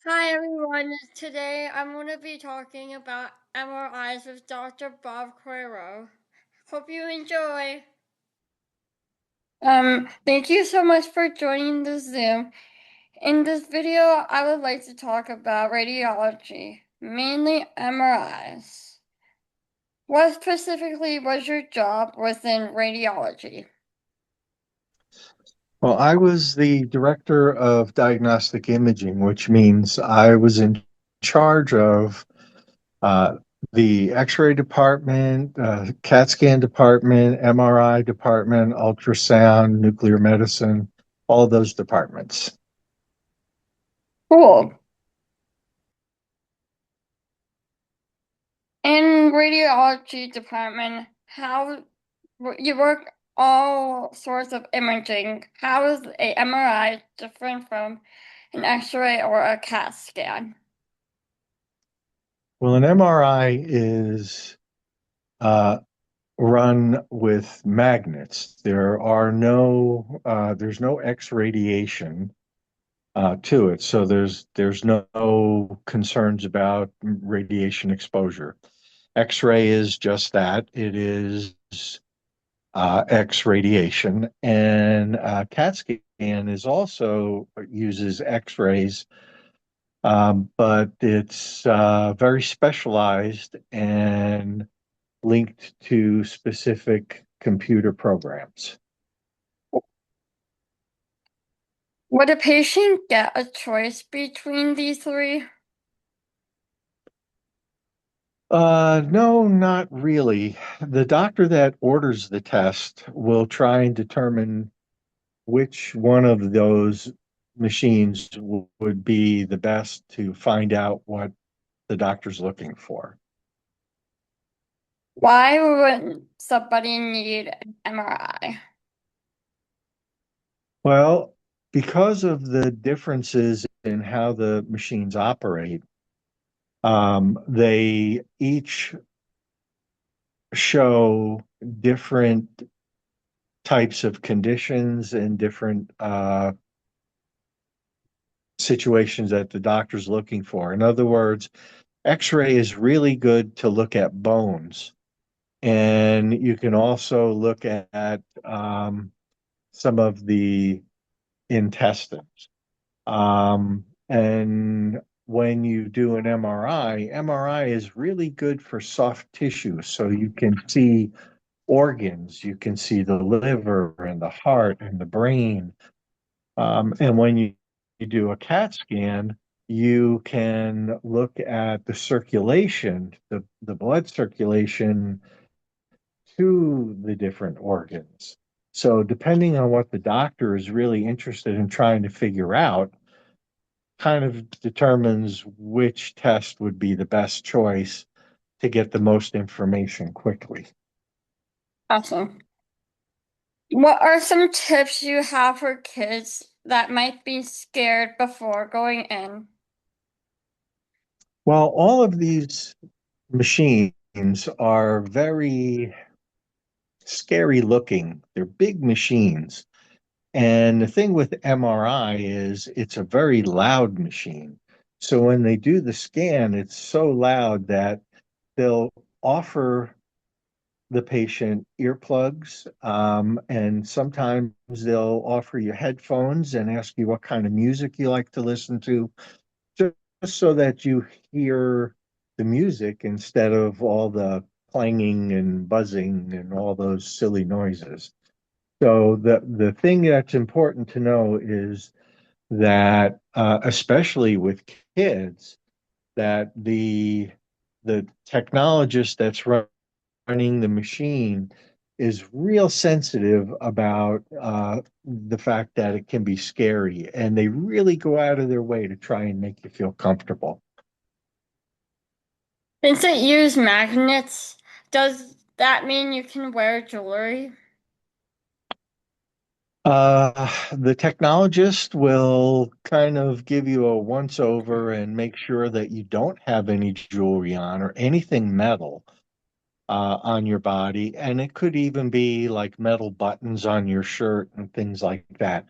Hi everyone. Today I'm going to be talking about MRIs with Dr. Bob Corio. Hope you enjoy. Thank you so much for joining the Zoom. In this video, I would like to talk about radiology, mainly MRIs. What specifically was your job within radiology? Well, I was the director of diagnostic imaging, which means I was in charge of uh, the X-ray department, CAT scan department, MRI department, ultrasound, nuclear medicine, all those departments. Cool. In radiology department, how you work all sorts of imaging. How is a MRI different from an X-ray or a CAT scan? Well, an MRI is uh, run with magnets. There's no X radiation to it. So there's no concerns about radiation exposure. X-ray is just that. It is X radiation, and CAT scan is also uses X-rays, but it's very specialized and linked to specific computer programs. Would a patient get a choice between these three? No, not really. The doctor that orders the test will try and determine which one of those machines would be the best to find out what the doctor's looking for. Why would somebody need an MRI? Well, because of the differences in how the machines operate, they each show different types of conditions and different situations that the doctor's looking for. In other words, X-ray is really good to look at bones, and you can also look at some of the intestines. And when you do an MRI, MRI is really good for soft tissue, so you can see organs, you can see the liver and the heart and the brain. And when you do a CAT scan, you can look at the circulation, the blood circulation to the different organs. So, depending on what the doctor is really interested in trying to figure out, kind of determines which test would be the best choice to get the most information quickly. Awesome. What are some tips you have for kids that might be scared before going in? Well, all of these machines are very scary looking. They're big machines. And the thing with MRI is it's a very loud machine. So when they do the scan, it's so loud that they'll offer the patient earplugs, and sometimes they'll offer you headphones and ask you what kind of music you like to listen to, just so that you hear the music instead of all the clanging and buzzing and all those silly noises. So the thing that's important to know is that, especially with kids, that the technologist that's running the machine is real sensitive about the fact that it can be scary, and they really go out of their way to try and make you feel comfortable. Since it uses magnets, does that mean you can wear jewelry? The technologist will kind of give you a once over and make sure that you don't have any jewelry on or anything metal on your body. And it could even be like metal buttons on your shirt and things like that.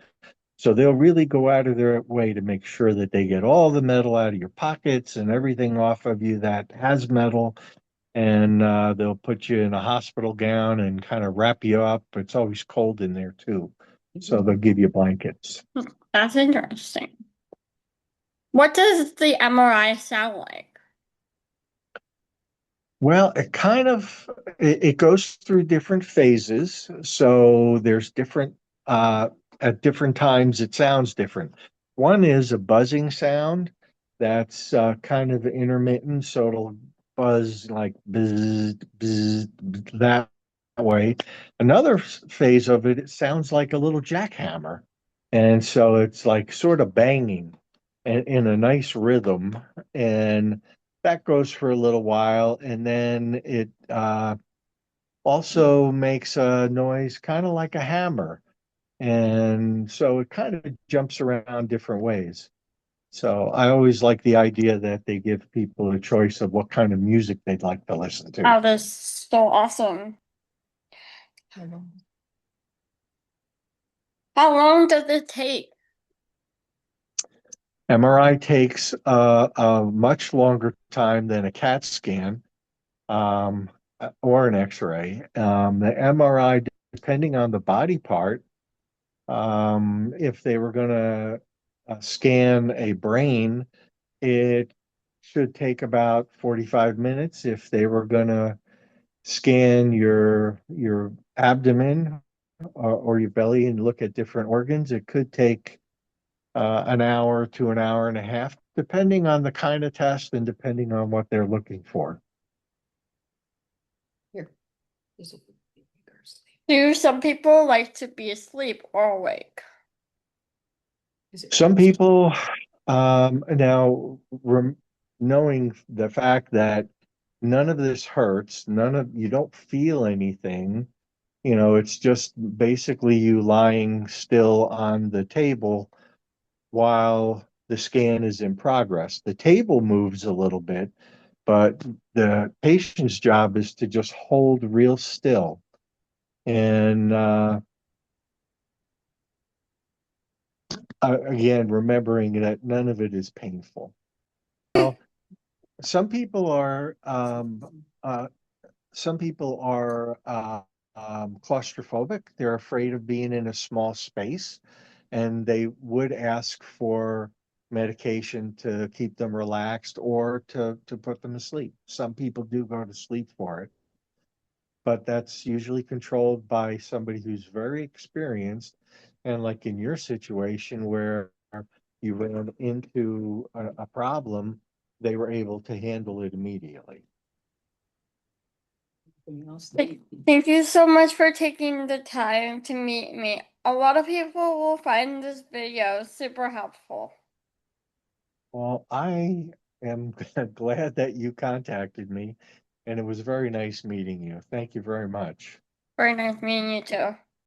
So they'll really go out of their way to make sure that they get all the metal out of your pockets and everything off of you that has metal. And they'll put you in a hospital gown and kind of wrap you up. It's always cold in there too. So they'll give you blankets. That's interesting. What does the MRI sound like? Well, it goes through different phases. So there's different at different times it sounds different. One is a buzzing sound that's kind of intermittent, so it'll buzz like buzz, buzz, that way. Another phase of it, it sounds like a little jackhammer. And so it's like sort of banging in a nice rhythm. And that goes for a little while, and then it also makes a noise kind of like a hammer. And so it kind of jumps around different ways. So I always like the idea that they give people a choice of what kind of music they'd like to listen to. Oh, that's so awesome. How long does it take? MRI takes a much longer time than a CAT scan um, or an X-ray. The MRI, depending on the body part, if they were going to scan a brain, it should take about 45 minutes. If they were going to scan your abdomen or your belly and look at different organs, it could take an hour to an hour and a half, depending on the kind of test and depending on what they're looking for. Do some people like to be asleep or awake? Some people, now, knowing the fact that none of this hurts, you don't feel anything, it's just basically you lying still on the table while the scan is in progress. The table moves a little bit, but the patient's job is to just hold real still. And again, remembering that none of it is painful. Well, some people are some people are claustrophobic. They're afraid of being in a small space, and they would ask for medication to keep them relaxed or to put them to sleep. Some people do go to sleep for it, but that's usually controlled by somebody who's very experienced. And like in your situation where you ran into a problem, they were able to handle it immediately. Thank you so much for taking the time to meet me. A lot of people will find this video super helpful. Well, I am glad that you contacted me, and it was very nice meeting you. Thank you very much. Very nice meeting you too.